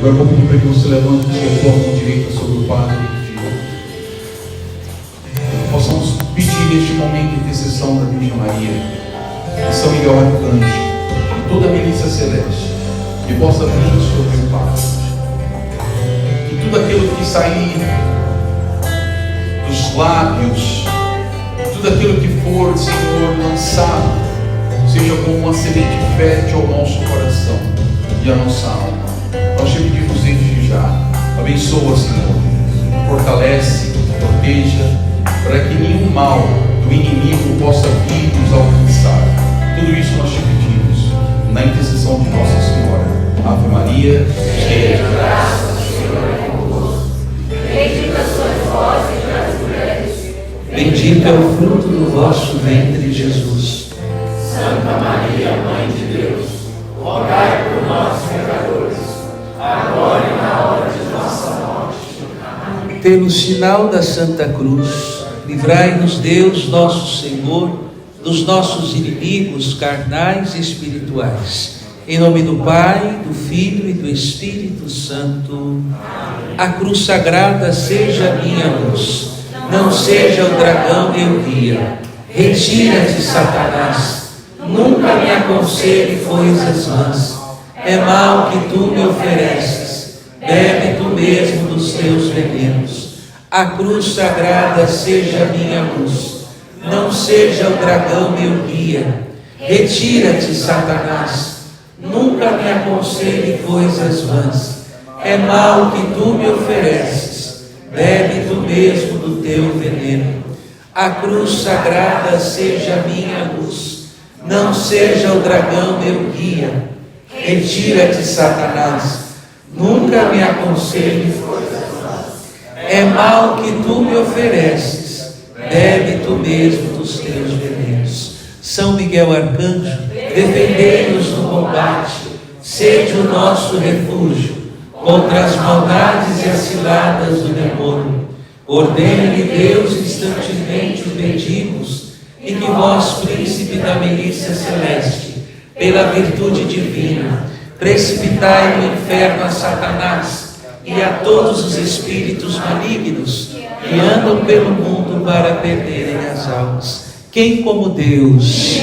Agora eu vou pedir para que você levante a sua mão direita sobre o Padre e filho. Possamos pedir neste momento a intercessão da Virgem Maria, de São Miguel Arcanjo, de toda a milícia celeste, que possa vir sobre o Padre. Que tudo aquilo que sair dos lábios, tudo aquilo que for, Senhor, lançado, seja como uma semente fértil ao nosso coração e à nossa alma. Nós te pedimos desde já, abençoa, Senhor, fortalece, proteja, para que nenhum mal do inimigo possa vir nos alcançar. Tudo isso nós te pedimos, na intercessão de Nossa Senhora. Ave Maria, cheia de graça, o Senhor é convosco. Bendita sois vós entre as mulheres. Bendito é o fruto do vosso ventre, Jesus. Santa Maria, Mãe de Deus, rogai por nós, pecadores, agora e na hora de nossa morte. Amém. Pelo sinal da Santa Cruz, livrai-nos Deus, nosso Senhor, dos nossos inimigos carnais e espirituais. Em nome do Pai, do Filho e do Espírito Santo. Amém. A cruz sagrada seja a minha luz, não seja o dragão meu guia. Retira-te, Satanás, nunca me aconselhe coisas vãs. É mal que tu me ofereces, bebe tu mesmo dos teus venenos. A cruz sagrada seja a minha luz, não seja o dragão meu guia. Retira-te, Satanás, nunca me aconselhe coisas vãs. É mal que tu me ofereces, bebe tu mesmo do teu veneno. A cruz sagrada seja a minha luz, não seja o dragão meu guia. Retira-te, Satanás, nunca me aconselhe coisas vãs. É mal que tu me ofereces, bebe tu mesmo dos teus venenos. São Miguel Arcanjo, defendei-nos no combate, sede o nosso refúgio contra as maldades e as ciladas do demônio. Ordene-lhe Deus instantemente o pedimos, e que vós, príncipe da milícia celeste, pela virtude divina, precipitai no inferno a Satanás e a todos os espíritos malignos que andam pelo mundo para perderem as almas. Quem como Deus?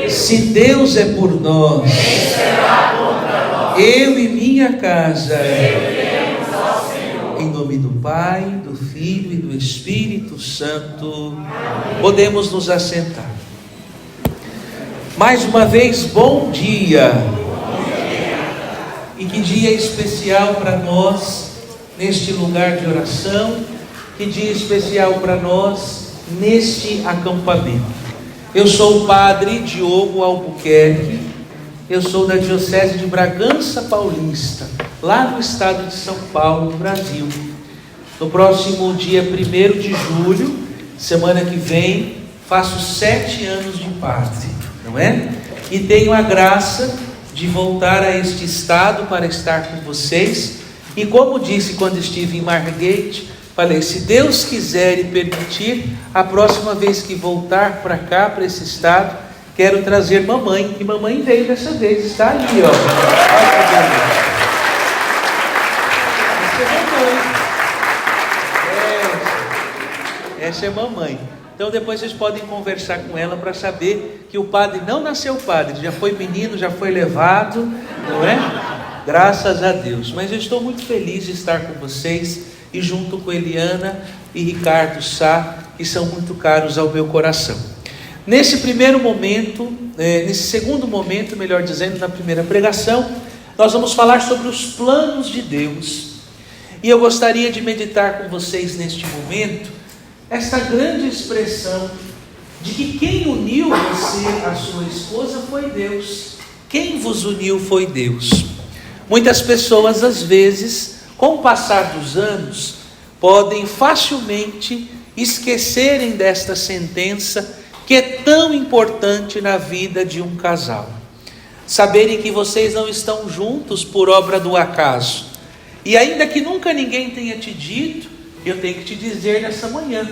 Se Deus é por nós, quem será contra nós? Eu e minha casa serviremos ao Senhor. Em nome do Pai, do Filho e do Espírito Santo. Amém. Podemos nos assentar. Mais uma vez, bom dia. E que dia especial para nós neste lugar de oração. Que dia especial para nós neste acampamento. Eu sou o Padre Diogo Albuquerque. Eu sou da Diocese de Bragança Paulista, lá no estado de São Paulo, no Brasil. No próximo dia 1º de julho, semana que vem, faço 7 anos de padre, não é? E tenho a graça de voltar a este estado para estar com vocês. E como disse quando estive em Margate, falei, se Deus quiser e permitir, a próxima vez que voltar para cá, para esse estado, quero trazer mamãe, e mamãe veio dessa vez, está ali, ó. Essa é mamãe. Então depois vocês podem conversar com ela para saber que o padre não nasceu padre, já foi menino, já foi levado, não é? Graças a Deus. Mas eu estou muito feliz de estar com vocês e junto com Eliana e Ricardo Sá, que são muito caros ao meu coração. Nesse primeiro momento, nesse segundo momento, melhor dizendo, na primeira pregação, nós vamos falar sobre os planos de Deus. E eu gostaria de meditar com vocês neste momento essa grande expressão de que quem uniu você à sua esposa foi Deus. Quem vos uniu foi Deus. Muitas pessoas, às vezes, com o passar dos anos, podem facilmente esquecerem desta sentença que é tão importante na vida de um casal. Saberem que vocês não estão juntos por obra do acaso. E ainda que nunca ninguém tenha te dito, eu tenho que te dizer nessa manhã,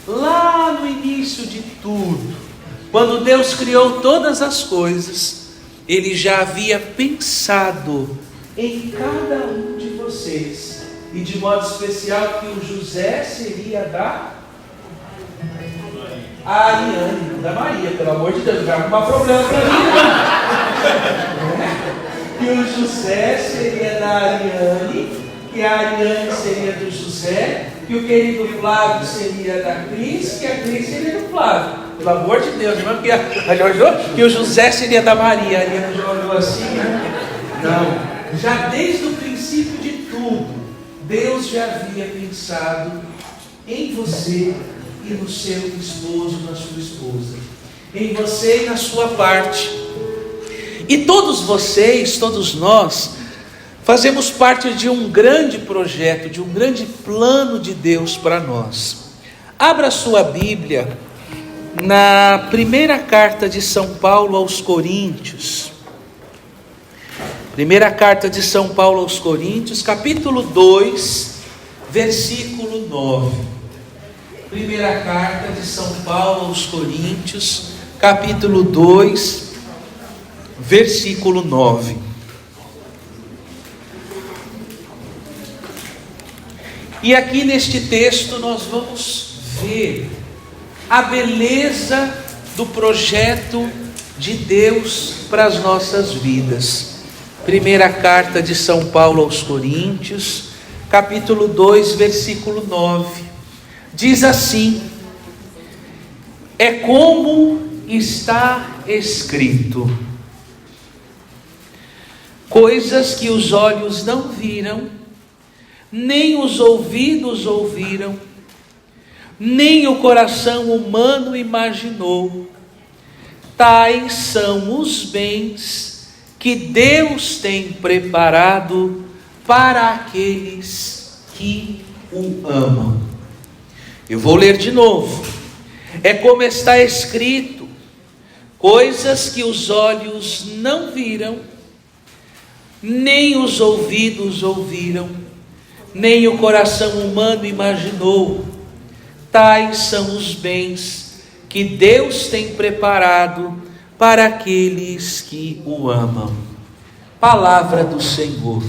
lá no início de tudo, quando Deus criou todas as coisas, Ele já havia pensado em cada um de vocês. E de modo especial que o José seria da Ariane, não da Maria, pelo amor de Deus, não vai arrumar problema para mim. Que o José seria da Ariane, que a Ariane seria do José, que o querido Flávio seria da Cris, que a Cris seria do Flávio. Pelo amor de Deus, irmão, que o José seria da Maria. A Ariane já olhou assim, né? Não. Já desde o princípio de tudo, Deus já havia pensado em você e no seu esposo, na sua esposa, em você e na sua parte. E todos vocês, todos nós, fazemos parte de um grande projeto, de um grande plano de Deus para nós. Abra sua Bíblia na primeira carta de São Paulo aos Coríntios. Primeira carta de São Paulo aos Coríntios, capítulo 2, versículo 9. Primeira carta de São Paulo aos Coríntios, capítulo 2, versículo 9. E aqui neste texto nós vamos ver a beleza do projeto de Deus para as nossas vidas. Primeira carta de São Paulo aos Coríntios, capítulo 2, versículo 9. Diz assim: é como está escrito: coisas que os olhos não viram, nem os ouvidos ouviram, nem o coração humano imaginou, tais são os bens que Deus tem preparado para aqueles que o amam. Eu vou ler de novo. É como está escrito: coisas que os olhos não viram, nem os ouvidos ouviram, nem o coração humano imaginou, tais são os bens que Deus tem preparado para aqueles que o amam. Palavra do Senhor.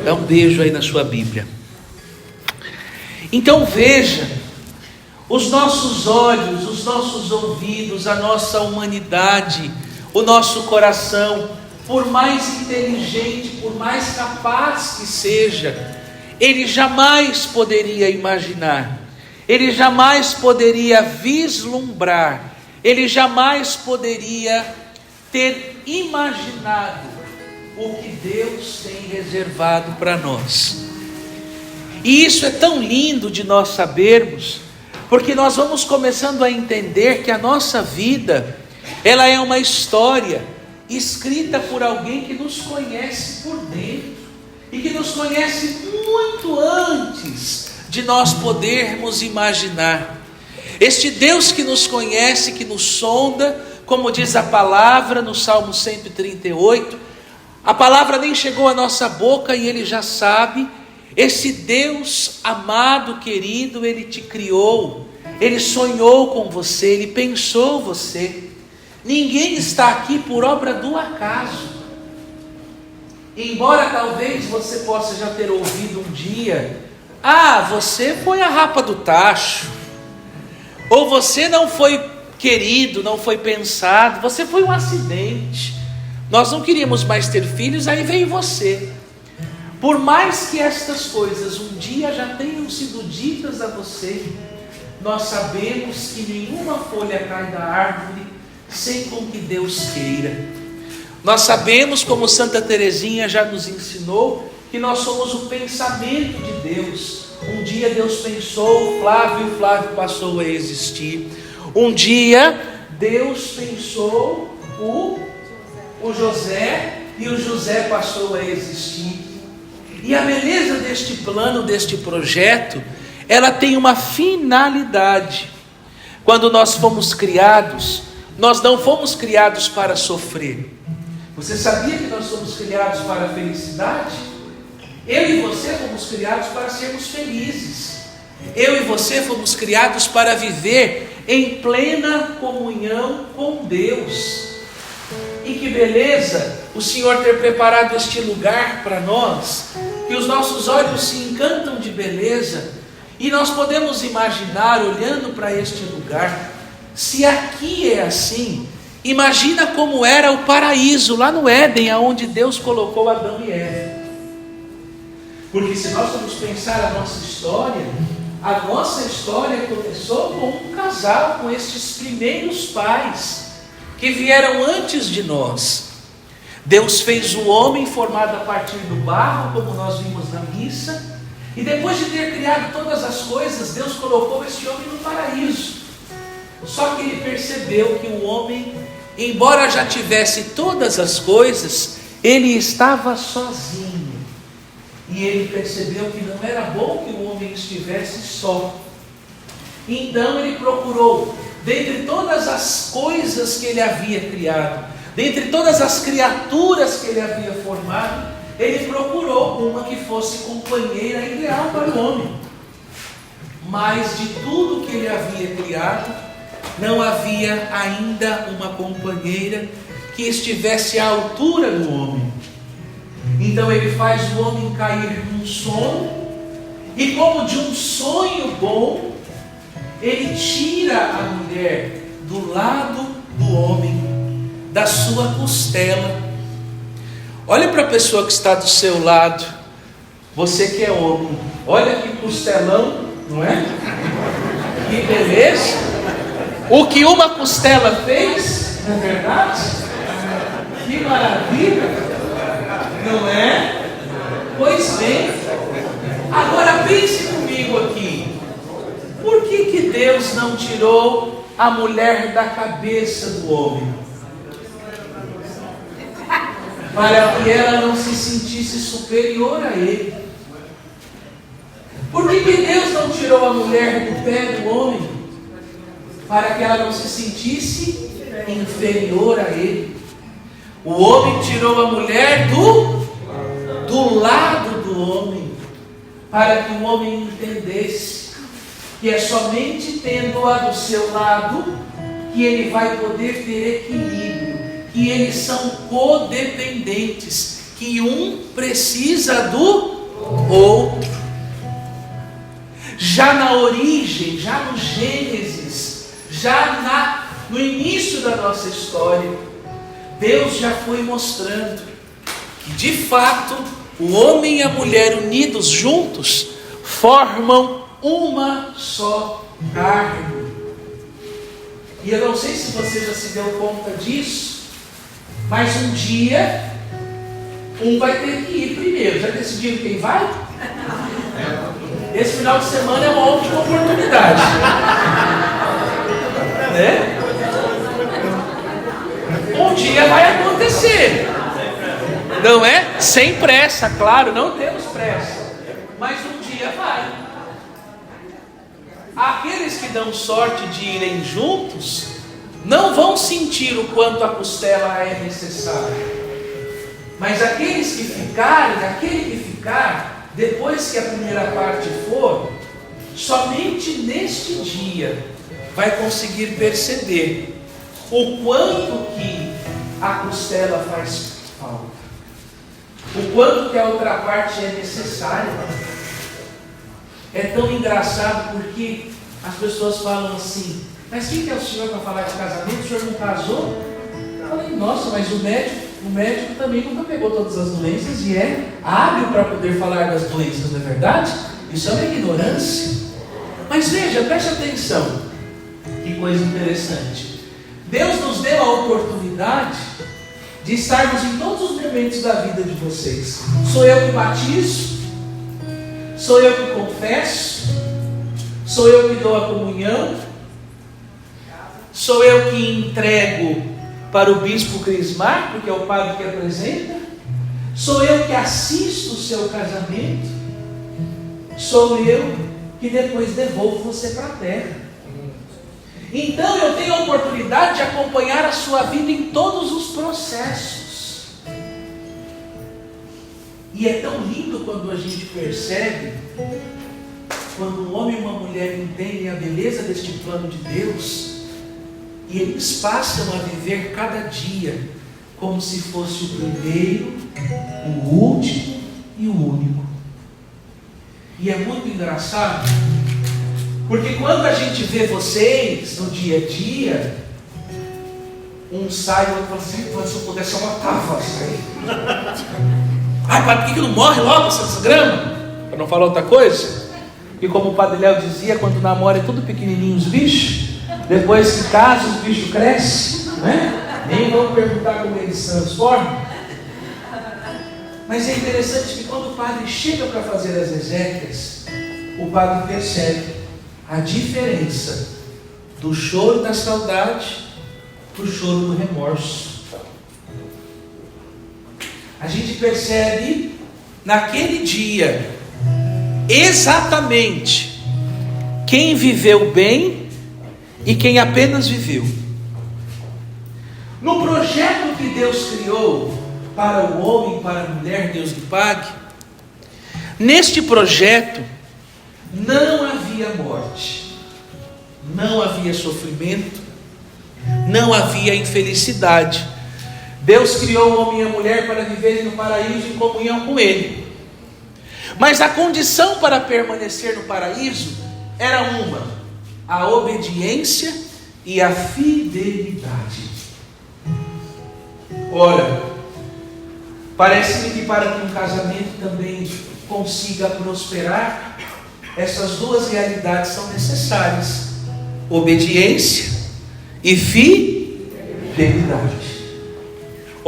Dá um beijo aí na sua Bíblia. Então veja, os nossos olhos, os nossos ouvidos, a nossa humanidade, o nosso coração, por mais inteligente, por mais capaz que seja, ele jamais poderia imaginar, ele jamais poderia vislumbrar, ele jamais poderia ter imaginado o que Deus tem reservado para nós. E isso é tão lindo de nós sabermos, porque nós vamos começando a entender que a nossa vida, ela é uma história escrita por alguém que nos conhece por dentro, e que nos conhece muito antes de nós podermos imaginar. Este Deus que nos conhece, que nos sonda, como diz a palavra no Salmo 138, a palavra nem chegou à nossa boca e Ele já sabe. Esse Deus amado, querido, Ele te criou, Ele sonhou com você, Ele pensou você. Ninguém está aqui por obra do acaso. Embora talvez você possa já ter ouvido um dia: ah, você foi a rapa do tacho, ou você não foi querido, não foi pensado, você foi um acidente, nós não queríamos mais ter filhos, aí veio você. Por mais que estas coisas um dia já tenham sido ditas a você, nós sabemos que nenhuma folha cai da árvore sem com que Deus queira. Nós sabemos, como Santa Teresinha já nos ensinou, que nós somos o pensamento de Deus. Um dia Deus pensou o Flávio e o Flávio passou a existir. Um dia Deus pensou o José e o José passou a existir. E a beleza deste plano, deste projeto, ela tem uma finalidade. Quando nós fomos criados, nós não fomos criados para sofrer. Você sabia que nós somos criados para a felicidade? Eu e você fomos criados para sermos felizes. Eu e você fomos criados para viver em plena comunhão com Deus. E que beleza o Senhor ter preparado este lugar para nós, que os nossos olhos se encantam de beleza, e nós podemos imaginar, olhando para este lugar, se aqui é assim, imagina como era o paraíso lá no Éden, aonde Deus colocou Adão e Eva. Porque se nós formos pensar a nossa história começou com um casal, com estes primeiros pais que vieram antes de nós. Deus fez o homem formado a partir do barro, como nós vimos na missa, e depois de ter criado todas as coisas, Deus colocou este homem no paraíso. Só que ele percebeu que o homem, embora já tivesse todas as coisas, ele estava sozinho. E ele percebeu que não era bom que o homem estivesse só. Então ele procurou, dentre todas as coisas que ele havia criado, dentre todas as criaturas que ele havia formado, ele procurou uma que fosse companheira ideal para o homem. Mas de tudo que ele havia criado, não havia ainda uma companheira que estivesse à altura do homem. Então ele faz o homem cair num sono, e como de um sonho bom, ele tira a mulher do lado do homem, da sua costela. Olha para a pessoa que está do seu lado, você que é homem, olha que costelão, não é? Que beleza! O que uma costela fez, não é verdade? Que maravilha! Não é? Pois bem, agora pense comigo aqui. Por que Deus não tirou a mulher da cabeça do homem? Para que ela não se sentisse superior a ele. Por que Deus não tirou a mulher do pé do homem? Para que ela não se sentisse inferior a ele. O homem tirou a mulher do lado do homem, para que o homem entendesse que é somente tendo-a do seu lado que ele vai poder ter equilíbrio, que eles são codependentes, que um precisa do outro. Já na origem, já no Gênesis, já no início da nossa história, Deus já foi mostrando que de fato o homem e a mulher unidos juntos formam uma só carne. E eu não sei se você já se deu conta disso, mas um dia um vai ter que ir primeiro. Já decidiram quem vai? Esse final de semana é uma ótima oportunidade, né? Um dia vai acontecer, não é? Sem pressa, claro, não temos pressa, mas um dia vai. Aqueles que dão sorte de irem juntos não vão sentir o quanto a costela é necessária, mas aqueles que ficarem, aquele que ficar, depois que a primeira parte for, somente neste dia vai conseguir perceber o quanto que a costela faz falta, o quanto que a outra parte é necessária. É tão engraçado porque as pessoas falam assim: mas quem que é o senhor para falar de casamento? O senhor não casou? Eu falei: nossa, mas o médico também nunca pegou todas as doenças e é hábil para poder falar das doenças, não é verdade? Isso é uma ignorância. Mas veja, preste atenção, que coisa interessante. Deus nos deu a oportunidade de estarmos em todos os momentos da vida de vocês. Sou eu que batizo, sou eu que confesso, sou eu que dou a comunhão, sou eu que entrego para o bispo crismar, porque é o padre que apresenta, sou eu que assisto o seu casamento, sou eu que depois devolvo você para a terra. Então eu tenho a oportunidade de acompanhar a sua vida em todos os processos. E é tão lindo quando a gente percebe, quando um homem e uma mulher entendem a beleza deste plano de Deus, e eles passam a viver cada dia como se fosse o primeiro, o último e o único. E é muito engraçado, porque quando a gente vê vocês no dia a dia, um sai e o outro fala assim: se eu pudesse eu matava isso aí. Ai, padre, por que não morre logo essa grama? Para não falar outra coisa. E como o Padre Léo dizia, quando namora é tudo pequenininho os bichos, depois que casa os bichos crescem, né? Nem vão perguntar como eles se transformam. Mas é interessante que quando o padre chega para fazer as exéquias, o padre percebe a diferença do choro da saudade para o choro do remorso. A gente percebe naquele dia exatamente quem viveu bem e quem apenas viveu. No projeto que Deus criou para o homem e para a mulher, Deus lhe pague, neste projeto não havia morte, não havia sofrimento, não havia infelicidade. Deus criou o homem e a mulher para viverem no paraíso em comunhão com Ele. Mas a condição para permanecer no paraíso era uma: a obediência e a fidelidade. Ora, parece-me que para que um casamento também consiga prosperar, essas duas realidades são necessárias: obediência e fidelidade.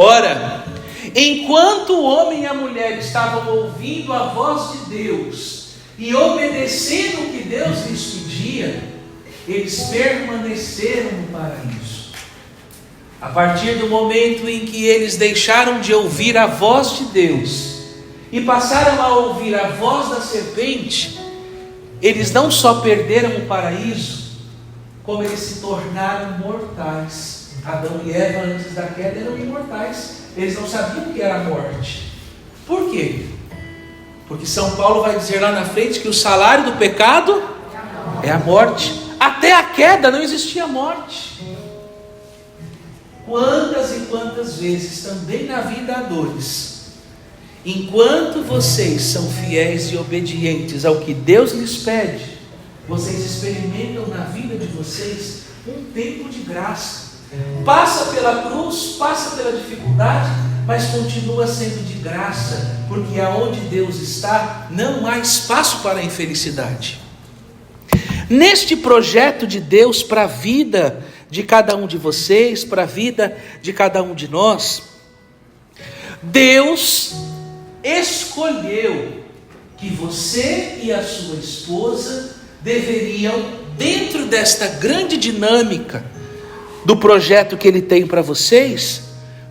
Ora, enquanto o homem e a mulher estavam ouvindo a voz de Deus e obedecendo o que Deus lhes pedia, eles permaneceram no paraíso. A partir do momento em que eles deixaram de ouvir a voz de Deus e passaram a ouvir a voz da serpente, eles não só perderam o paraíso, como eles se tornaram mortais. Adão e Eva, antes da queda, eram imortais. Eles não sabiam o que era a morte. Por quê? Porque São Paulo vai dizer lá na frente que o salário do pecado é a morte. Até a queda não existia morte. Quantas e quantas vezes também na vida há dores. Enquanto vocês são fiéis e obedientes ao que Deus lhes pede, vocês experimentam na vida de vocês um tempo de graça. Passa pela cruz, passa pela dificuldade, mas continua sendo de graça, porque aonde Deus está, não há espaço para a infelicidade. Neste projeto de Deus para a vida de cada um de vocês, para a vida de cada um de nós, Deus escolheu que você e a sua esposa deveriam, dentro desta grande dinâmica do projeto que Ele tem para vocês,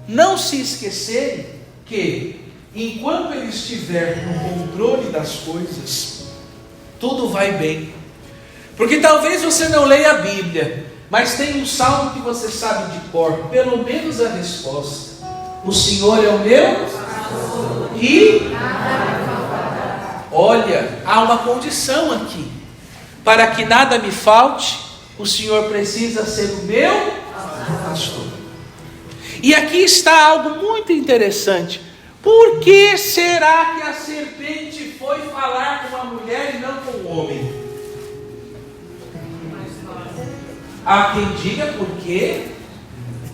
não se esquecerem que, enquanto Ele estiver no controle das coisas, tudo vai bem. Porque talvez você não leia a Bíblia, mas tem um salmo que você sabe de cor, pelo menos a resposta: o Senhor é o meu e... Olha, há uma condição aqui: para que nada me falte, o Senhor precisa ser o meu pastor. E aqui está algo muito interessante. Por que será que a serpente foi falar com a mulher e não com o homem? Há quem diga porque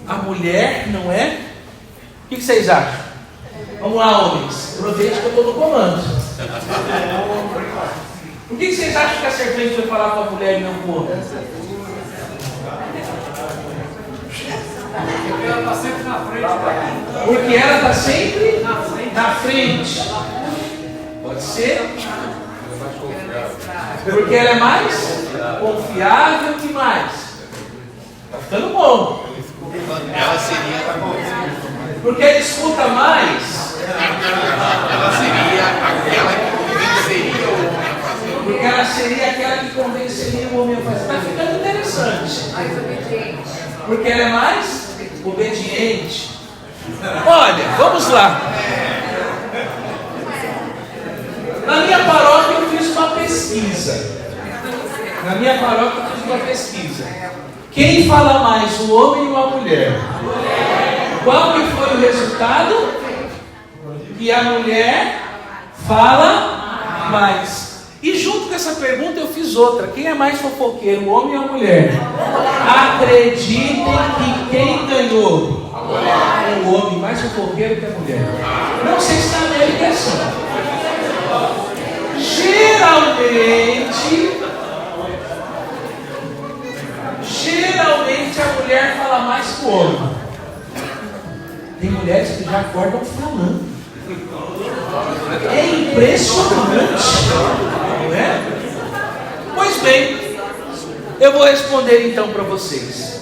a mulher não é. O que vocês acham? Vamos lá, homens, aproveite que eu estou no comando. Por que vocês acham que a serpente foi falar com a mulher e não com o homem? Porque ela está sempre na frente. Porque ela está sempre na frente. Pode ser? Porque ela é mais confiável. Que mais? Está ficando bom. Ela seria. Porque ela escuta mais. Ela seria aquela que convenceria o homem a fazer. Porque ela seria aquela que convenceria o homem a fazer. Está ficando interessante. Porque ela é mais obediente. Olha, vamos lá. Na minha paróquia eu fiz uma pesquisa. Quem fala mais, o homem ou a mulher? Qual que foi o resultado? Que a mulher fala mais. E junto com essa pergunta eu fiz outra: quem é mais fofoqueiro, o homem ou a mulher? Acreditem que quem ganhou é o homem mais fofoqueiro que a mulher. Não sei se na América é assim. Geralmente a mulher fala mais que o homem. Tem mulheres que já acordam falando. É impressionante, não é? Pois bem, eu vou responder então para vocês.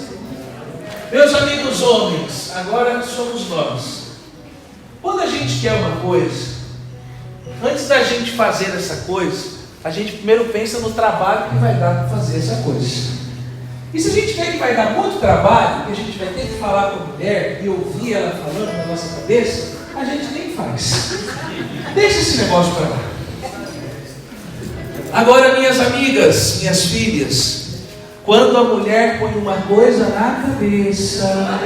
Meus amigos homens, agora somos nós. Quando a gente quer uma coisa, antes da gente fazer essa coisa, a gente primeiro pensa no trabalho que vai dar para fazer essa coisa. E se a gente vê que vai dar muito trabalho, que a gente vai ter que falar com a mulher e ouvir ela falando na nossa cabeça, a gente nem faz. Deixa esse negócio para lá. Agora, minhas amigas, minhas filhas, quando a mulher põe uma coisa na cabeça,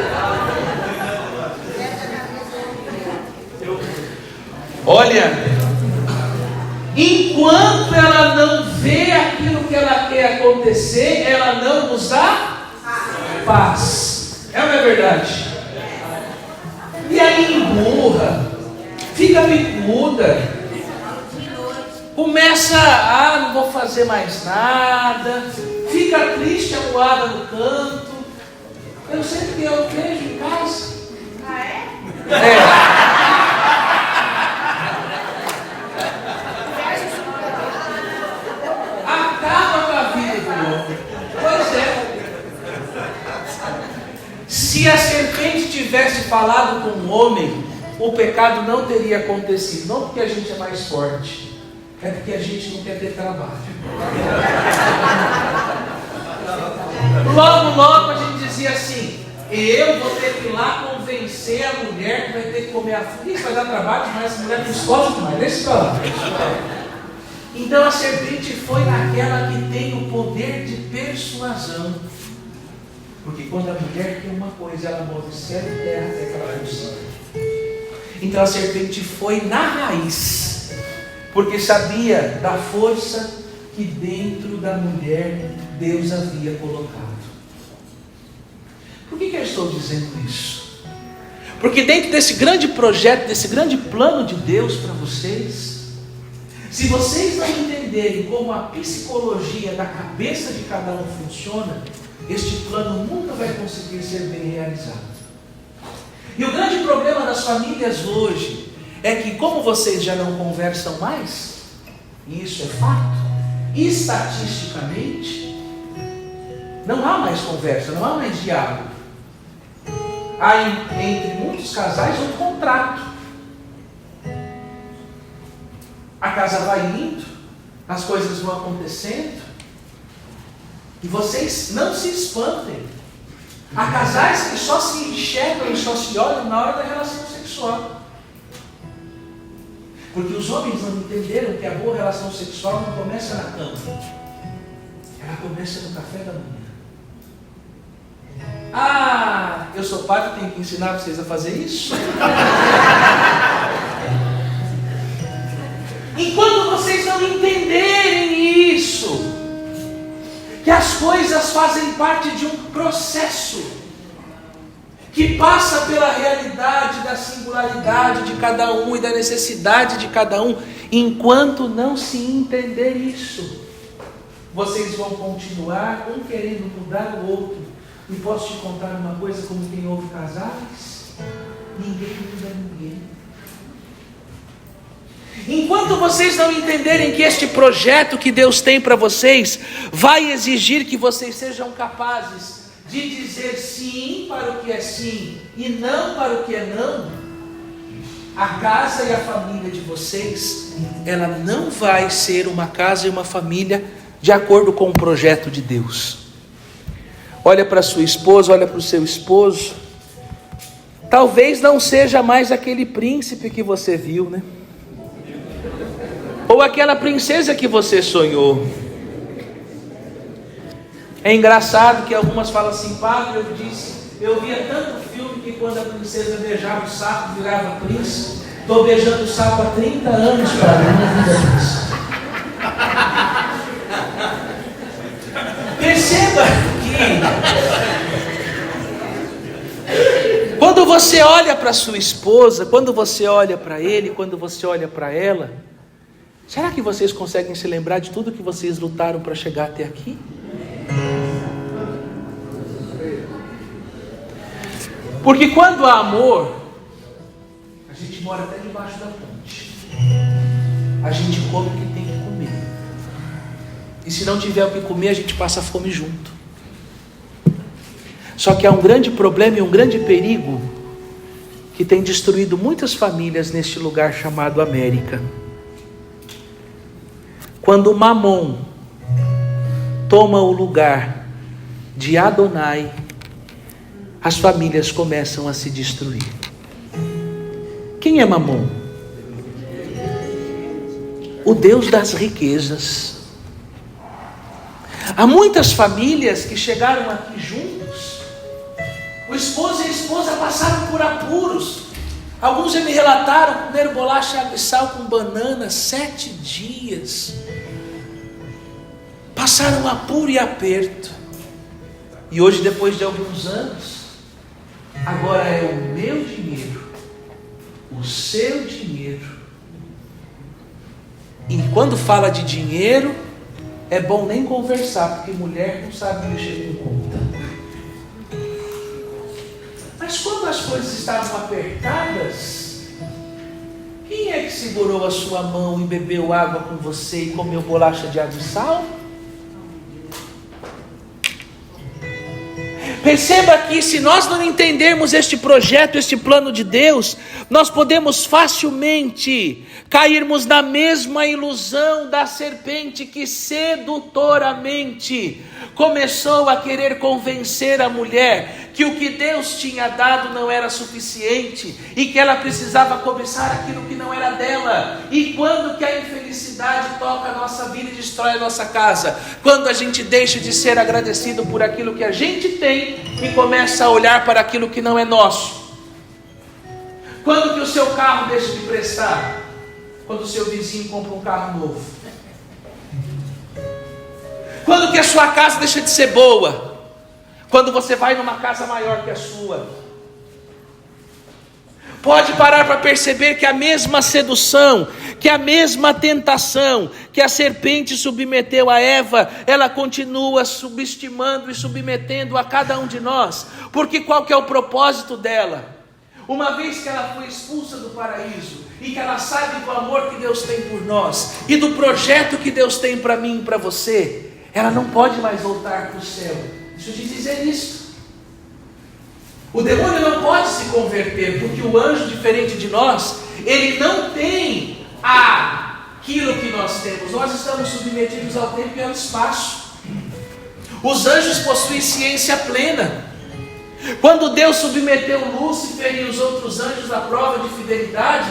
olha, enquanto ela não vê aquilo que ela quer acontecer, ela não nos dá paz. É ou não é verdade? E aí emburra, fica bicuda, começa a não vou fazer mais nada, fica triste, amuada no canto. Eu sei que eu vejo em casa. É. Acaba com a vida do homem. Pois é. Se a serpente tivesse falado com um homem, o pecado não teria acontecido. Não porque a gente é mais forte, é porque a gente não quer ter trabalho. Logo a gente dizia assim: eu vou ter que ir lá convencer a mulher que vai ter que comer a fruta. Isso vai dar trabalho demais, essa mulher não escolhe demais, deixa pra lá. Então a serpente foi naquela que tem o poder de persuasão. Porque quando a mulher quer uma coisa, ela move céu e terra até que ela consiga. Então a serpente foi na raiz, porque sabia da força que dentro da mulher Deus havia colocado. Por que eu estou dizendo isso? Porque dentro desse grande projeto, desse grande plano de Deus para vocês, se vocês não entenderem como a psicologia da cabeça de cada um funciona, este plano nunca vai conseguir ser bem realizado. E o grande problema das famílias hoje é que, como vocês já não conversam mais, e isso é fato, estatisticamente, não há mais conversa, não há mais diálogo. Há entre muitos casais um contrato. A casa vai indo, as coisas vão acontecendo, e vocês não se espantem. Há casais que só se enxergam e só se olham na hora da relação sexual. Porque os homens não entenderam que a boa relação sexual não começa na cama. Ela começa no café da manhã. Ah, eu sou padre, tenho que ensinar vocês a fazer isso? Enquanto vocês não entenderem isso, que as coisas fazem parte de um processo que passa pela realidade da singularidade de cada um e da necessidade de cada um, enquanto não se entender isso, vocês vão continuar um querendo mudar o outro. E posso te contar uma coisa, como quem ouve casais, ninguém muda ninguém. Enquanto vocês não entenderem que este projeto que Deus tem para vocês vai exigir que vocês sejam capazes de dizer sim para o que é sim e não para o que é não, a casa e a família de vocês, ela não vai ser uma casa e uma família de acordo com o projeto de Deus. Olha para sua esposa, olha para o seu esposo. Talvez não seja mais aquele príncipe que você viu, né? Ou aquela princesa que você sonhou. É engraçado que algumas falam assim: padre, eu via tanto filme que quando a princesa beijava o sapo, virava príncipe. Estou beijando o sapo há 30 anos, para minha vida disso. Perceba que quando você olha para sua esposa, quando você olha para ele, quando você olha para ela, será que vocês conseguem se lembrar de tudo que vocês lutaram para chegar até aqui? Porque quando há amor, a gente mora até debaixo da ponte. A gente come o que tem que comer. E se não tiver o que comer, a gente passa fome junto. Só que há um grande problema e um grande perigo que tem destruído muitas famílias neste lugar chamado América. Quando o Mamon toma o lugar de Adonai, as famílias começam a se destruir. Quem é Mamon? O Deus das riquezas. Há muitas famílias que chegaram aqui juntos. O esposo e a esposa passaram por apuros. Alguns já me relataram, comeram bolacha, água e sal com banana 7 dias. Passaram apuro e aperto. E hoje, depois de alguns anos, agora é o meu dinheiro, o seu dinheiro. E quando fala de dinheiro, é bom nem conversar, porque mulher não sabe mexer com conta. Mas quando as coisas estavam apertadas, quem é que segurou a sua mão e bebeu água com você e comeu bolacha de água e sal? Perceba que se nós não entendermos este projeto, este plano de Deus, nós podemos facilmente cairmos na mesma ilusão da serpente que sedutoramente começou a querer convencer a mulher que o que Deus tinha dado não era suficiente e que ela precisava cobiçar aquilo que não era dela. E quando que a infelicidade toca a nossa vida e destrói a nossa casa? Quando a gente deixa de ser agradecido por aquilo que a gente tem e começa a olhar para aquilo que não é nosso. Quando que o seu carro deixa de prestar? Quando o seu vizinho compra um carro novo. Quando que a sua casa deixa de ser boa? Quando você vai numa casa maior que a sua. Pode parar para perceber que a mesma sedução, que a mesma tentação que a serpente submeteu a Eva, ela continua subestimando e submetendo a cada um de nós. Porque qual que é o propósito dela? Uma vez que ela foi expulsa do paraíso e que ela sabe do amor que Deus tem por nós e do projeto que Deus tem para mim e para você, ela não pode mais voltar para o céu. Deixa eu te dizer isso. O demônio não pode se converter, porque o anjo, diferente de nós, ele não tem aquilo que nós temos. Nós estamos submetidos ao tempo e ao espaço. Os anjos possuem ciência plena. Quando Deus submeteu Lúcifer e os outros anjos à prova de fidelidade,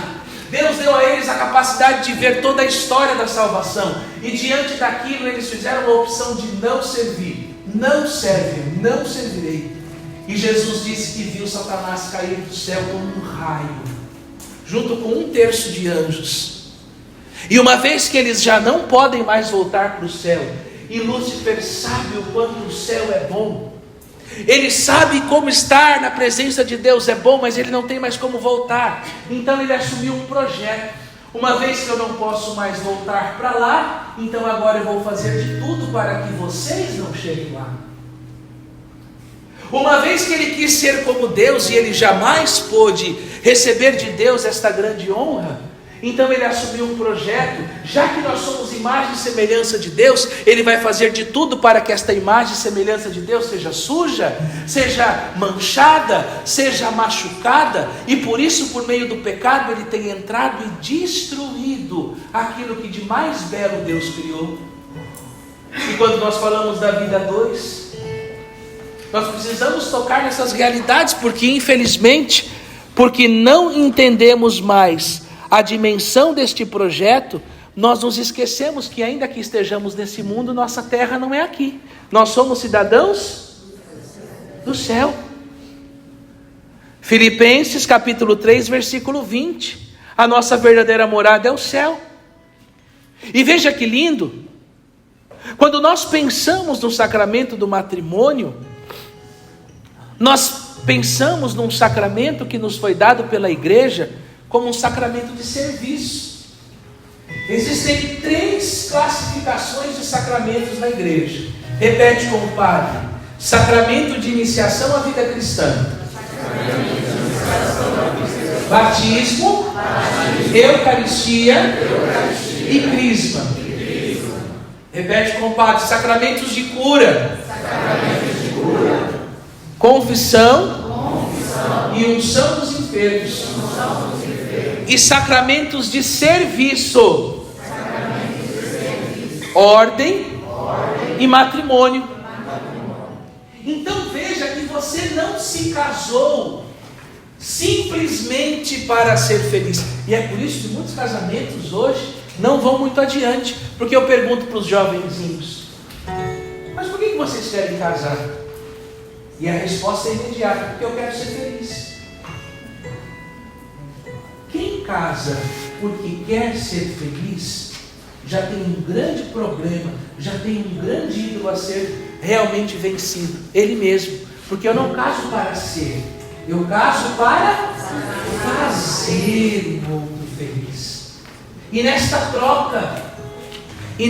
Deus deu a eles a capacidade de ver toda a história da salvação. E diante daquilo eles fizeram a opção de não servir. Não serve, não servirei. E Jesus disse que viu Satanás cair do céu como um raio, junto com 1/3 de anjos. E uma vez que eles já não podem mais voltar para o céu, e Lúcifer sabe o quanto o céu é bom, ele sabe como estar na presença de Deus é bom, mas ele não tem mais como voltar. Então ele assumiu um projeto. Uma vez que eu não posso mais voltar para lá, então agora eu vou fazer de tudo para que vocês não cheguem lá. Uma vez que ele quis ser como Deus e ele jamais pôde receber de Deus esta grande honra, então ele assumiu um projeto. Já que nós somos imagem e semelhança de Deus, ele vai fazer de tudo para que esta imagem e semelhança de Deus seja suja, seja manchada, seja machucada, e por isso, por meio do pecado, ele tem entrado e destruído aquilo que de mais belo Deus criou. E quando nós falamos da vida 2, nós precisamos tocar nessas realidades, porque infelizmente, porque não entendemos mais a dimensão deste projeto, nós nos esquecemos que ainda que estejamos nesse mundo, nossa terra não é aqui. Nós somos cidadãos do céu. Filipenses capítulo 3, versículo 20. A nossa verdadeira morada é o céu. E veja que lindo. Quando nós pensamos no sacramento do matrimônio, nós pensamos num sacramento que nos foi dado pela igreja como um sacramento de serviço. Existem 3 classificações de sacramentos na igreja. Repete com o padre: sacramento de iniciação à vida cristã, batismo, Eucaristia e crisma. Repete com o padre: sacramentos de cura, confissão e unção dos enfermos, e sacramentos de serviço, ordem e matrimônio. Então veja que você não se casou simplesmente para ser feliz. E é por isso que muitos casamentos hoje não vão muito adiante. Porque eu pergunto para os jovenzinhos: mas por que vocês querem casar? E a resposta é imediata: porque eu quero ser feliz. Quem casa porque quer ser feliz já tem um grande problema, já tem um grande ídolo a ser realmente vencido, ele mesmo. Porque eu não caso para ser, eu caso para fazer o outro feliz. E nesta troca, e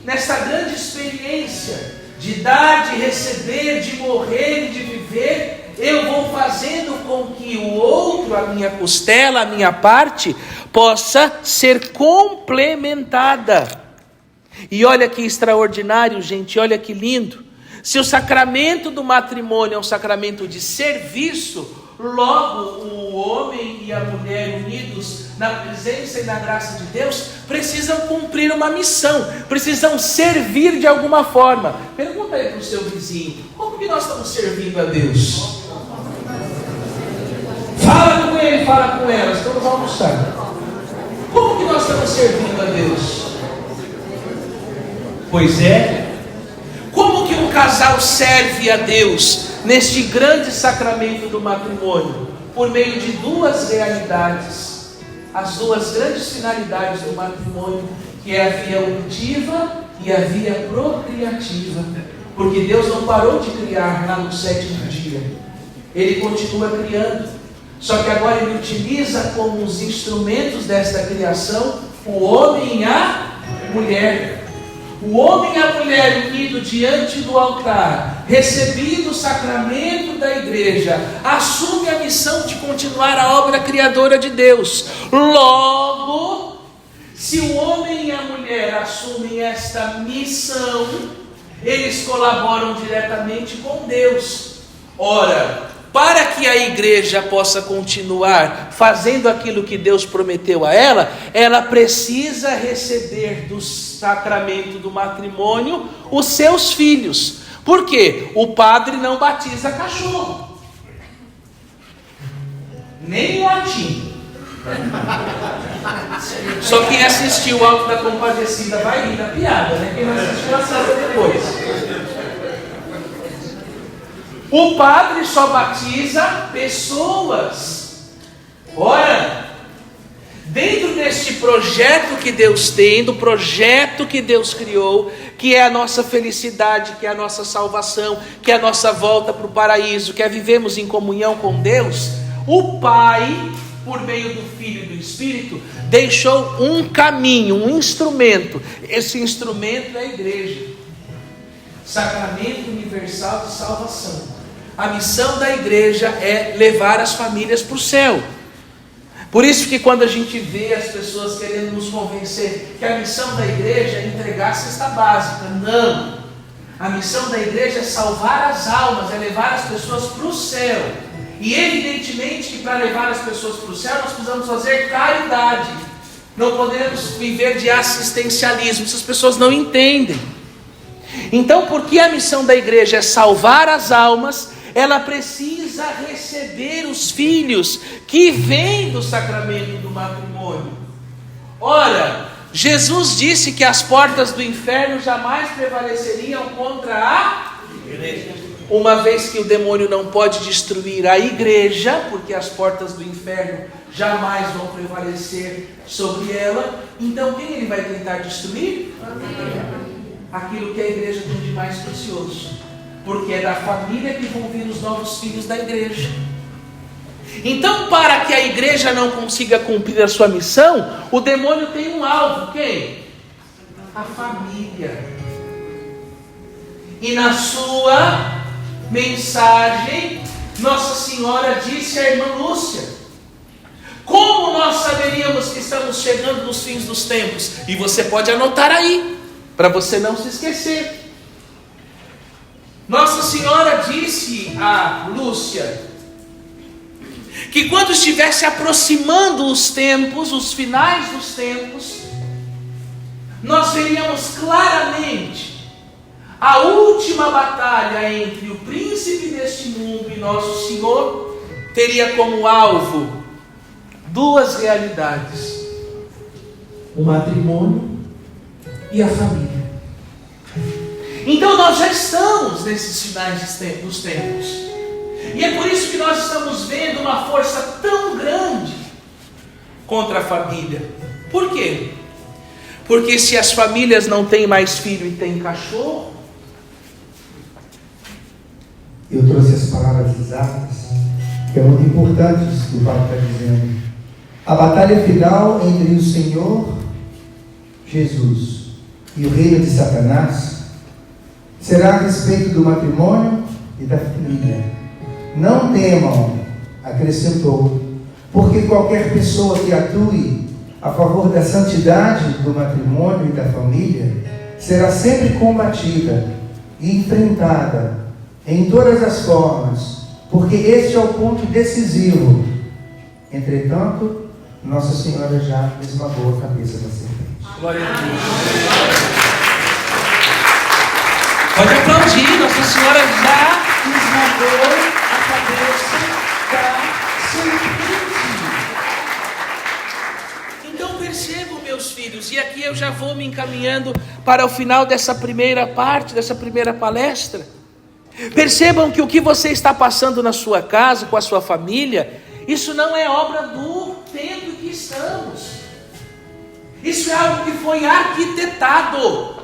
nesta grande experiência de dar, de receber, de morrer e de viver, eu vou fazendo com que o outro, a minha costela, a minha parte, possa ser complementada. E olha que extraordinário, gente, olha que lindo. Se o sacramento do matrimônio é um sacramento de serviço, logo o homem e a mulher unidos na presença e na graça de Deus precisam cumprir uma missão, precisam servir de alguma forma. Pergunta aí para o seu vizinho: como que nós estamos servindo a Deus? Fala com ele, fala com ela, estamos almoçando. Como que nós estamos servindo a Deus? Pois é. Como que um casal serve a Deus neste grande sacramento do matrimônio? Por meio de 2 realidades, as 2 grandes finalidades do matrimônio, que é a via unitiva e a via procriativa. Porque Deus não parou de criar lá no 7º dia, Ele continua criando, só que agora Ele utiliza como os instrumentos desta criação o homem e a mulher. O homem e a mulher unidos diante do altar, recebido o sacramento da igreja, assume a missão de continuar a obra criadora de Deus. Logo, se o homem e a mulher assumem esta missão, eles colaboram diretamente com Deus. Ora, para que a igreja possa continuar fazendo aquilo que Deus prometeu a ela, ela precisa receber do sacramento do matrimônio os seus filhos. Por quê? O padre não batiza cachorro, nem latim. Só quem assistiu o Alto da Compadecida vai rir da piada, né? Quem não assistiu, assista depois. O padre só batiza pessoas. Ora, dentro deste projeto que Deus tem, do projeto que Deus criou, que é a nossa felicidade, que é a nossa salvação, que é a nossa volta para o paraíso, que é vivemos em comunhão com Deus, o Pai, por meio do Filho e do Espírito, deixou um caminho, um instrumento. Esse instrumento é a igreja, sacramento universal de salvação. A missão da igreja é levar as famílias para o céu. Por isso que quando a gente vê as pessoas querendo nos convencer que a missão da igreja é entregar a cesta básica, não. A missão da igreja é salvar as almas, é levar as pessoas para o céu. E evidentemente que para levar as pessoas para o céu nós precisamos fazer caridade. Não podemos viver de assistencialismo, essas pessoas não entendem. Então, porque a missão da igreja é salvar as almas, ela precisa receber os filhos que vêm do sacramento do matrimônio. Ora, Jesus disse que as portas do inferno jamais prevaleceriam contra a igreja. uma vez que o demônio não pode destruir a igreja, porque as portas do inferno jamais vão prevalecer sobre ela, então quem ele vai tentar destruir? Aquilo que a igreja tem de mais precioso, porque é da família que vão vir os novos filhos da igreja. Então, para que a igreja não consiga cumprir a sua missão, o demônio tem um alvo, quem? A família. E na sua mensagem, Nossa Senhora disse à irmã Lúcia: como nós saberíamos que estamos chegando nos fins dos tempos? E você pode anotar aí, para você não se esquecer. Nossa Senhora disse a Lúcia que quando estivesse aproximando os tempos, os finais dos tempos, nós veríamos claramente a última batalha entre o príncipe deste mundo e Nosso Senhor teria como alvo duas realidades: o matrimônio e a família. Então nós já estamos nesses finais dos tempos, e é por isso que nós estamos vendo uma força tão grande contra a família. Por quê? Porque se as famílias não têm mais filho e têm cachorro, eu trouxe as palavras exatas, que é muito importante isso que o Papa está dizendo. A batalha final entre o Senhor Jesus e o reino de Satanás será a respeito do matrimônio e da família. Não temam, acrescentou, porque qualquer pessoa que atue a favor da santidade do matrimônio e da família será sempre combatida e enfrentada em todas as formas, porque este é o ponto decisivo. Entretanto, Nossa Senhora já esmagou a cabeça da serpente. glória a Deus. Pode aplaudir, Nossa Senhora já esmagou a cabeça da serpente. Então percebam, meus filhos, e aqui eu já vou me encaminhando para o final dessa primeira parte, dessa primeira palestra. Percebam que o que você está passando na sua casa, com a sua família, isso não é obra do tempo em que estamos. Isso é algo que foi arquitetado,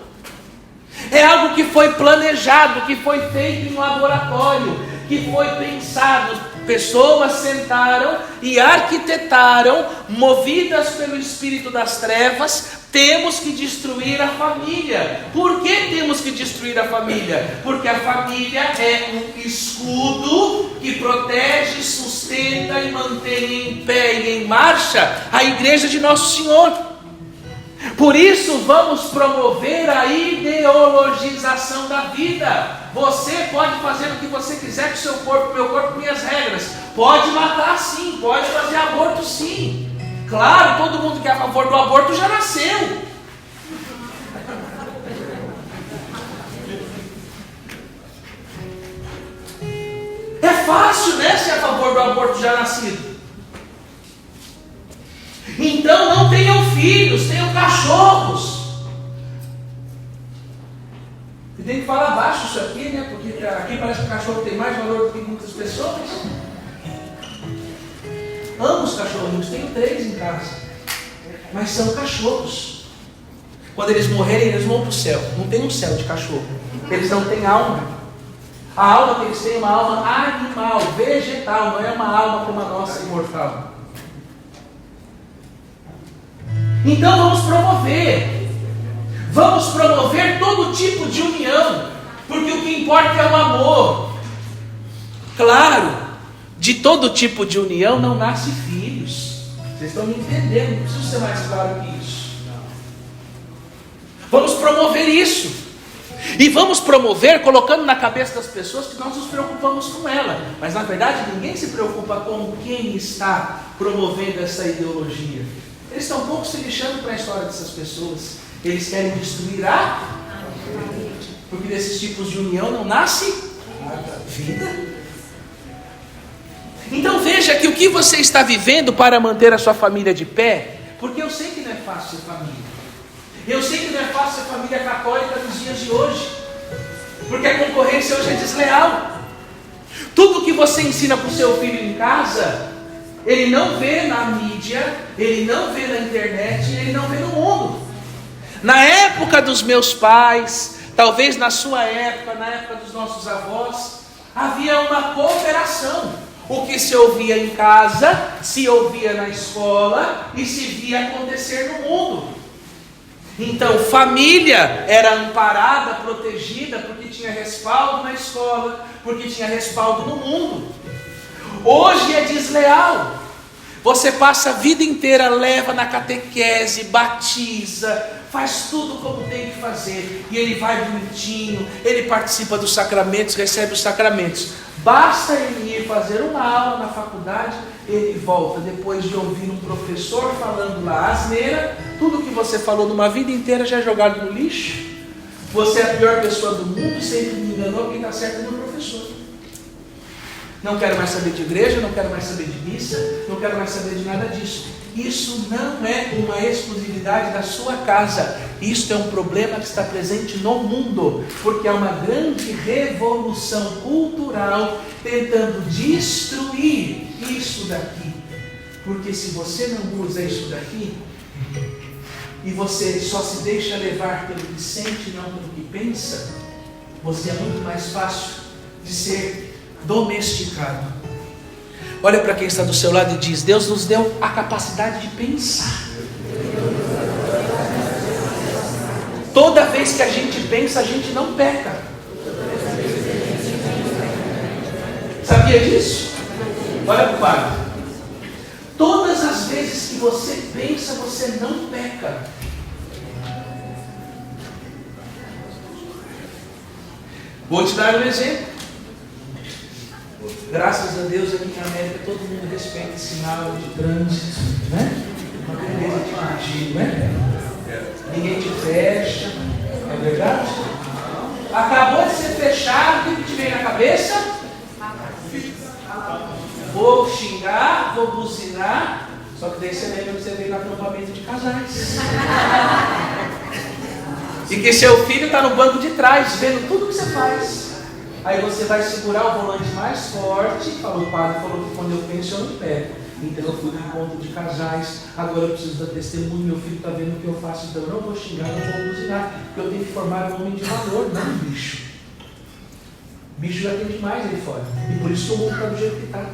é algo que foi planejado, que foi feito em um laboratório, que foi pensado. Pessoas sentaram e arquitetaram, movidas pelo espírito das trevas. Temos que destruir a família. Por que temos que destruir a família? Porque a família é um escudo que protege, sustenta e mantém em pé e em marcha a igreja de Nosso Senhor. Por isso vamos promover a ideologização da vida. Você pode fazer o que você quiser com o seu corpo, meu corpo, minhas regras. Pode matar sim, pode fazer aborto sim. Claro, todo mundo que é a favor do aborto já nasceu. É fácil, né, ser a favor do aborto já nascido. Então não tenham filhos, tenham cachorros. E tem que falar baixo isso aqui, né? Porque aqui parece que o cachorro tem mais valor do que muitas pessoas. Amo os cachorrinhos, tenho 3 em casa. Mas são cachorros. Quando eles morrerem, eles vão para o céu. Não tem um céu de cachorro. Eles não têm alma. A alma que eles têm é uma alma animal, vegetal, não é uma alma como a nossa imortal. Então vamos promover todo tipo de união, porque o que importa é o amor. Claro, de todo tipo de união não nasce filhos. Vocês estão me entendendo, não preciso ser mais claro que isso. Vamos promover isso. E vamos promover colocando na cabeça das pessoas que nós nos preocupamos com ela. Mas na verdade ninguém se preocupa com quem está promovendo essa ideologia. Eles estão um pouco se lixando para a história dessas pessoas. Eles querem destruir a vida. Porque desses tipos de união não nasce vida. Então veja que o que você está vivendo para manter a sua família de pé, porque eu sei que não é fácil ser família. Eu sei que não é fácil ser família católica nos dias de hoje, porque a concorrência hoje é desleal. Tudo que você ensina para o seu filho em casa, ele não vê na mídia, ele não vê na internet, ele não vê no mundo. Na época dos meus pais, talvez na sua época, na época dos nossos avós, havia uma cooperação. O que se ouvia em casa, se ouvia na escola e se via acontecer no mundo. Então, família era amparada, protegida, porque tinha respaldo na escola, porque tinha respaldo no mundo. Hoje é desleal. Você passa a vida inteira, leva na catequese, batiza, faz tudo como tem que fazer, e ele vai bonitinho, ele participa dos sacramentos, recebe os sacramentos. Basta ele ir fazer uma aula na faculdade, ele volta, depois de ouvir um professor falando lá asneira, tudo que você falou numa vida inteira já é jogado no lixo. Você é a pior pessoa do mundo, sempre me enganou, quem está certo é o professor. Não quero mais saber de igreja, não quero mais saber de missa, não quero mais saber de nada disso. Isso não é uma exclusividade da sua casa. Isso é um problema que está presente no mundo, porque há uma grande revolução cultural tentando destruir isso daqui. Porque se você não usa isso daqui, e você só se deixa levar pelo que sente, não pelo que pensa, você é muito mais fácil de ser domesticado. Olha para quem está do seu lado e diz: Deus nos deu a capacidade de pensar. Toda vez que a gente pensa, a gente não peca. Sabia disso? Olha para o padre. Todas as vezes que você pensa, você não peca. Vou te dar um exemplo. Graças a Deus aqui na América todo mundo respeita esse sinal de trânsito, né? Uma beleza de dirigir, né? Ninguém te fecha, é verdade? Acabou de ser fechado, o que te vem na cabeça? Vou xingar, vou buzinar, só que daí você lembra que você veio no acampamento de casais. E que seu filho está no banco de trás, vendo tudo que você faz. Aí você vai segurar o volante mais forte e fala: o padre falou que quando eu penso eu não pego. Então eu fui no encontro de casais, agora eu preciso dar testemunho, meu filho está vendo o que eu faço, então eu não vou xingar, não vou buzinar, porque eu tenho que formar um homem de valor, não um bicho. Bicho já tem demais aí fora. E por isso que o mundo está do jeito que está.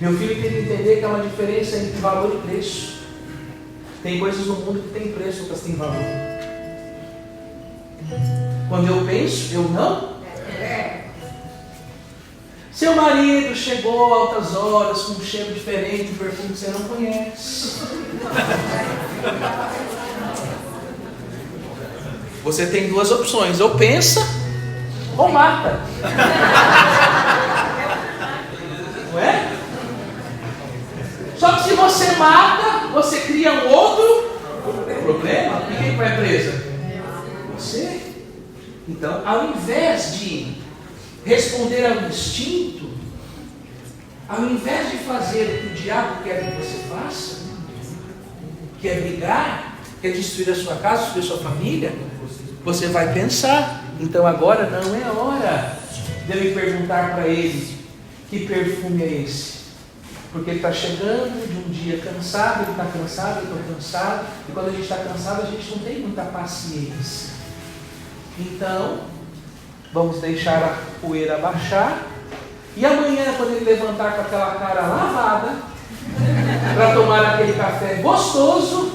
Meu filho tem que entender que há uma diferença entre valor e preço. Tem coisas no mundo que tem preço, outras têm valor. Quando eu penso, eu não. Seu marido chegou a altas horas com um cheiro diferente, um perfume que você não conhece. Você tem duas opções: ou pensa ou mata. Não é? Só que se você mata, você cria um outro problema. E quem vai presa? Você. Então, ao invés de responder ao instinto, ao invés de fazer o que o diabo quer que você faça, que é brigar, que é destruir a sua casa, destruir a sua família, você vai pensar. Então agora não é hora de eu me perguntar para ele: que perfume é esse? Porque ele está chegando de um dia cansado, ele está cansado, eu estou cansado, e quando a gente está cansado, a gente não tem muita paciência. Então, vamos deixar a poeira abaixar, e amanhã, quando ele levantar com aquela cara lavada, para tomar aquele café gostoso,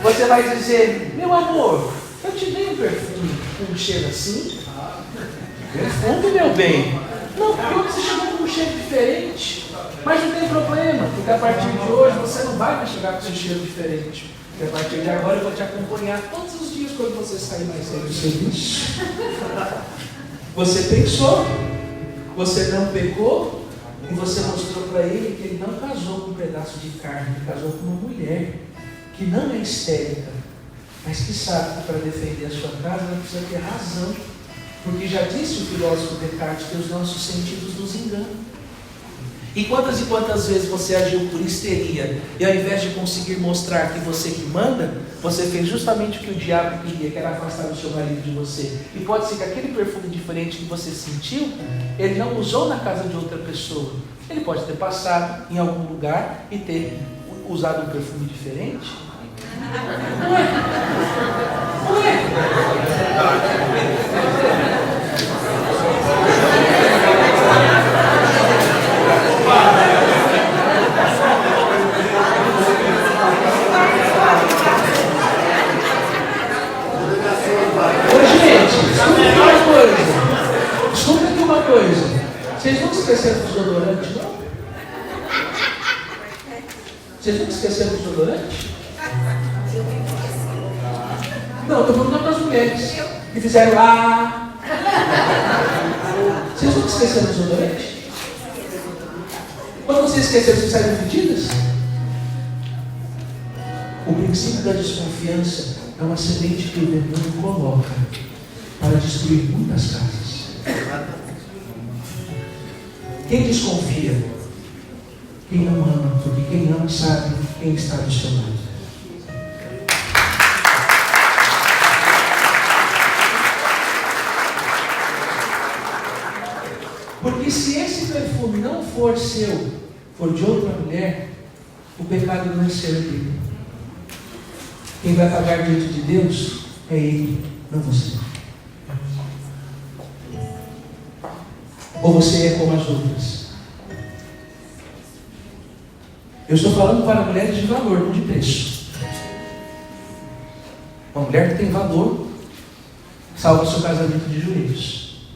você vai dizer: meu amor, eu te dei um perfume com um cheiro assim? Perfume, meu bem? Não, porque você chegou com um cheiro diferente. Mas não tem problema, porque a partir de hoje você não vai mais chegar com esse cheiro diferente. Porque a partir de agora eu vou te acompanhar todos os dias quando você sair mais cedo do serviço. Você pensou, você não pecou, e você mostrou para ele que ele não casou com um pedaço de carne, ele casou com uma mulher que não é histérica, mas que sabe que para defender a sua casa ela precisa ter razão. Porque já disse o filósofo Descartes que os nossos sentidos nos enganam. E quantas vezes você agiu por histeria e ao invés de conseguir mostrar que você que manda, você fez justamente o que o diabo queria, que era afastar o seu marido de você. E pode ser que aquele perfume diferente que você sentiu, ele não usou na casa de outra pessoa. Ele pode ter passado em algum lugar e ter usado um perfume diferente. Escuta aqui uma coisa. Vocês não esqueceram do desodorante, não? Vocês não esqueceram do desodorante? Não, estou perguntando para as mulheres que fizeram lá. Vocês não esqueceram do desodorante? Quando vocês esqueceram, vocês saíram fedidas? O princípio da desconfiança é uma semente que o demônio coloca para destruir muitas casas. Quem desconfia? Quem não ama, porque quem ama sabe quem está do seu lado. Porque se esse perfume não for seu, for de outra mulher, o pecado não é seu, é dele. Quem vai pagar diante de Deus é ele, não você. Ou você é como as outras? Eu estou falando para mulheres de valor, não de preço. Uma mulher que tem valor salva o seu casamento de joelhos.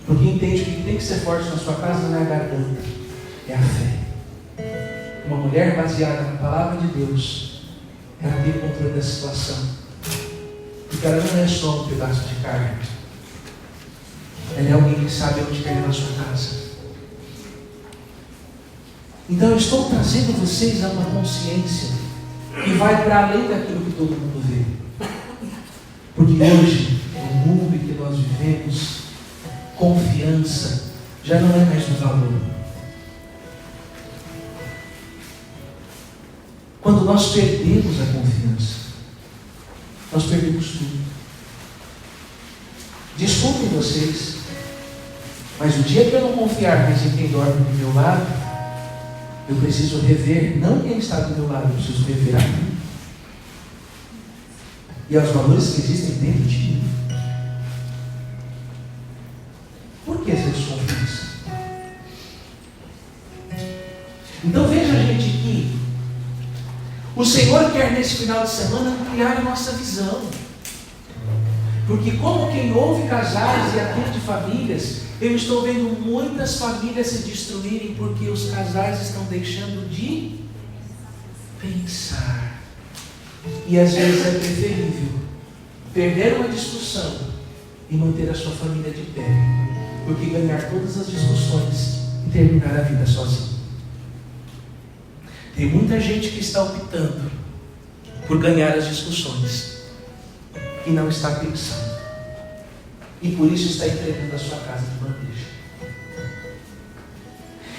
Porque entende que o que tem que ser forte na sua casa não é a garganta, é a fé. Uma mulher baseada na palavra de Deus, ela tem controle da situação. Porque ela não é só um pedaço de carne. Ela é alguém que sabe onde termina a sua casa. Então eu estou trazendo vocês a uma consciência que vai para além daquilo que todo mundo vê. Porque hoje, no mundo em que nós vivemos, confiança já não é mais um valor. Quando nós perdemos a confiança, nós perdemos tudo. Desculpem vocês, mas o dia que eu não confiar mais em quem dorme do meu lado, eu preciso rever não quem está do meu lado, eu preciso rever a mim. E aos valores que existem dentro de mim. Por que essa desconfiança? Então veja, gente, que o Senhor quer nesse final de semana ampliar a nossa visão. Porque como quem ouve casais e atende famílias, eu estou vendo muitas famílias se destruírem porque os casais estão deixando de pensar. E às vezes é preferível perder uma discussão e manter a sua família de pé, do que ganhar todas as discussões e terminar a vida sozinho. Tem muita gente que está optando por ganhar as discussões e não está pensando. E por isso está entregando a sua casa de bandeja.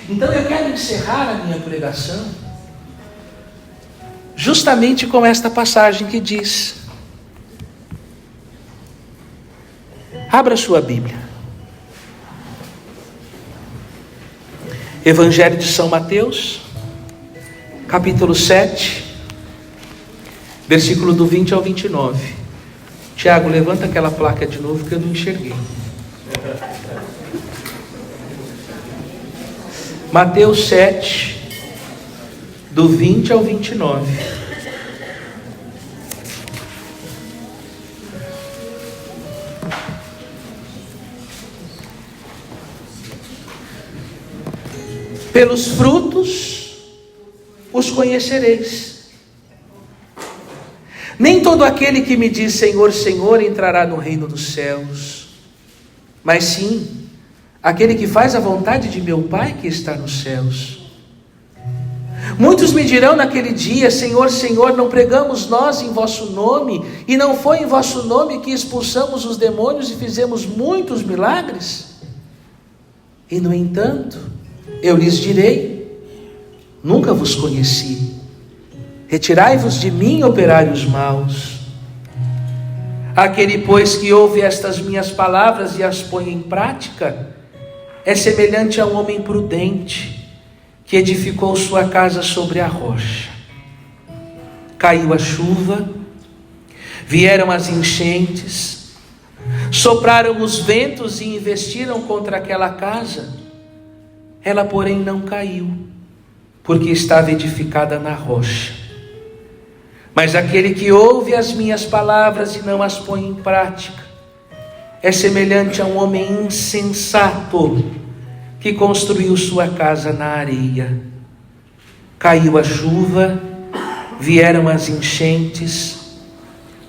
Então eu quero encerrar a minha pregação justamente com esta passagem que diz: abra sua Bíblia. Evangelho de São Mateus, capítulo 7, versículo do 20 ao 29. Tiago, levanta aquela placa de novo que eu não enxerguei. Mateus 7, do 20 ao 29. Pelos frutos os conhecereis. Nem todo aquele que me diz Senhor, Senhor entrará no reino dos céus, mas sim aquele que faz a vontade de meu Pai que está nos céus. Muitos me dirão naquele dia: Senhor, Senhor, não pregamos nós em vosso nome, e não foi em vosso nome que expulsamos os demônios e fizemos muitos milagres? E no entanto, eu lhes direi: nunca vos conheci. Retirai-vos de mim, operários maus. Aquele, pois, que ouve estas minhas palavras e as põe em prática, é semelhante a um homem prudente, que edificou sua casa sobre a rocha. Caiu a chuva, vieram as enchentes, sopraram os ventos e investiram contra aquela casa. Ela, porém, não caiu, porque estava edificada na rocha. Mas aquele que ouve as minhas palavras e não as põe em prática, é semelhante a um homem insensato, que construiu sua casa na areia. Caiu a chuva, vieram as enchentes,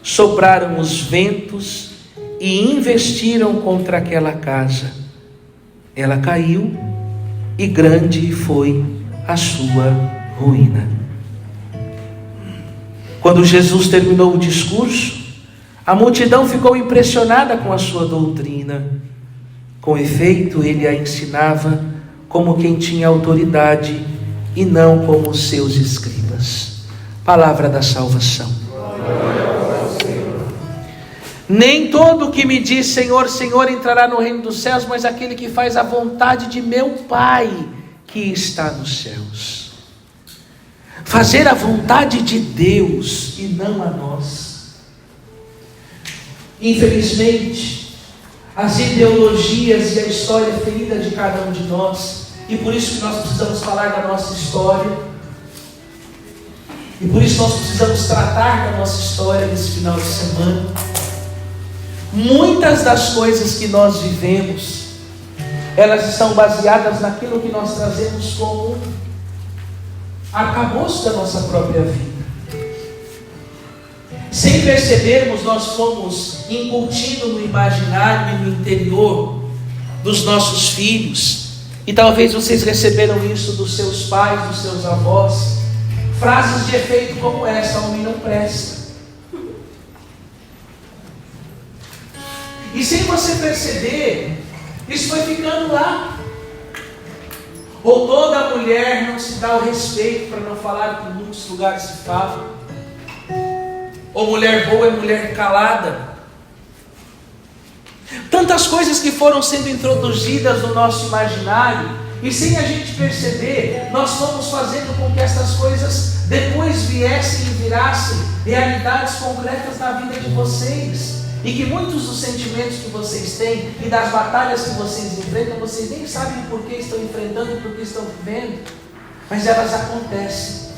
sopraram os ventos e investiram contra aquela casa. Ela caiu e grande foi a sua ruína. Quando Jesus terminou o discurso, a multidão ficou impressionada com a sua doutrina. Com efeito, ele a ensinava como quem tinha autoridade e não como os seus escribas. Palavra da salvação. Nem todo o que me diz Senhor, Senhor entrará no reino dos céus, mas aquele que faz a vontade de meu Pai que está nos céus. Fazer a vontade de Deus e não a nós. Infelizmente, as ideologias e a história ferida de cada um de nós, e por isso que nós precisamos falar da nossa história, e por isso nós precisamos tratar da nossa história nesse final de semana. Muitas das coisas que nós vivemos, elas estão baseadas naquilo que nós trazemos como arcabouço da nossa própria vida. Sem percebermos, nós fomos incutindo no imaginário e no interior dos nossos filhos, e talvez vocês receberam isso dos seus pais, dos seus avós, frases de efeito como essa: homem não presta. E sem você perceber, isso foi ficando lá. Ou toda mulher não se dá o respeito, para não falar que em muitos lugares se fala. Ou mulher boa é mulher calada. Tantas coisas que foram sendo introduzidas no nosso imaginário, e sem a gente perceber, nós fomos fazendo com que essas coisas depois viessem e virassem realidades concretas na vida de vocês. E que muitos dos sentimentos que vocês têm e das batalhas que vocês enfrentam, vocês nem sabem por que estão enfrentando e por que estão vivendo, mas elas acontecem,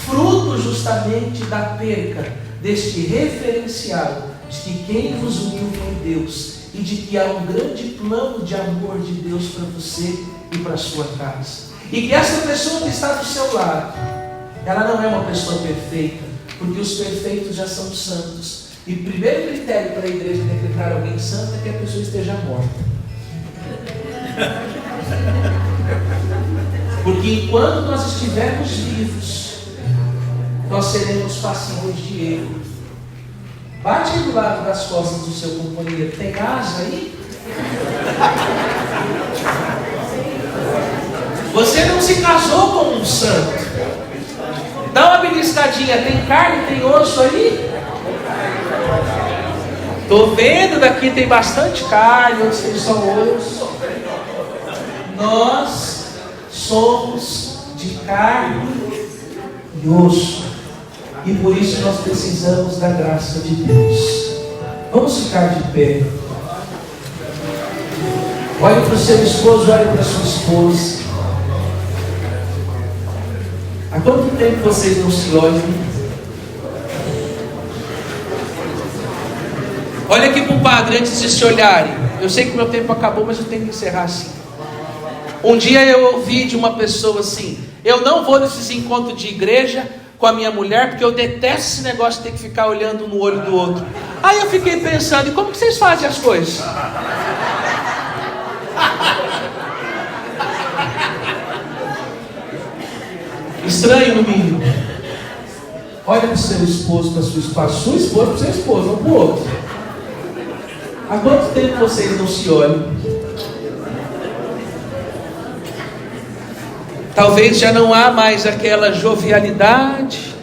fruto justamente da perca deste referencial de que quem vos uniu foi Deus, e de que há um grande plano de amor de Deus para você e para a sua casa. E que essa pessoa que está do seu lado, ela não é uma pessoa perfeita, porque os perfeitos já são santos. E o primeiro critério para a igreja decretar alguém santo é que a pessoa esteja morta. Porque enquanto nós estivermos vivos, nós seremos passíveis de erro. Bate aí do lado das costas do seu companheiro. Tem asa aí? Você não se casou com um santo. Dá uma beliscadinha. Tem carne, tem osso aí? Estou vendo daqui, tem bastante carne, outros tem só osso. Nós somos de carne e osso, e por isso nós precisamos da graça de Deus. Vamos ficar de pé. Olhe para o seu esposo, olhe para a sua esposa. Há quanto tempo vocês não se olham? Olha aqui para o padre antes de se olharem. Eu sei que o meu tempo acabou, mas eu tenho que encerrar assim. Um dia eu ouvi de uma pessoa assim: eu não vou nesses encontros de igreja com a minha mulher, porque eu detesto esse negócio de ter que ficar olhando no olho do outro. Aí eu fiquei pensando: e como que vocês fazem as coisas? Estranho no mínimo. Olha para o seu esposo, para a sua esposa. Sua esposa para o seu esposo, não para o outro. Há quanto tempo vocês não se olham? Talvez já não há mais aquela jovialidade,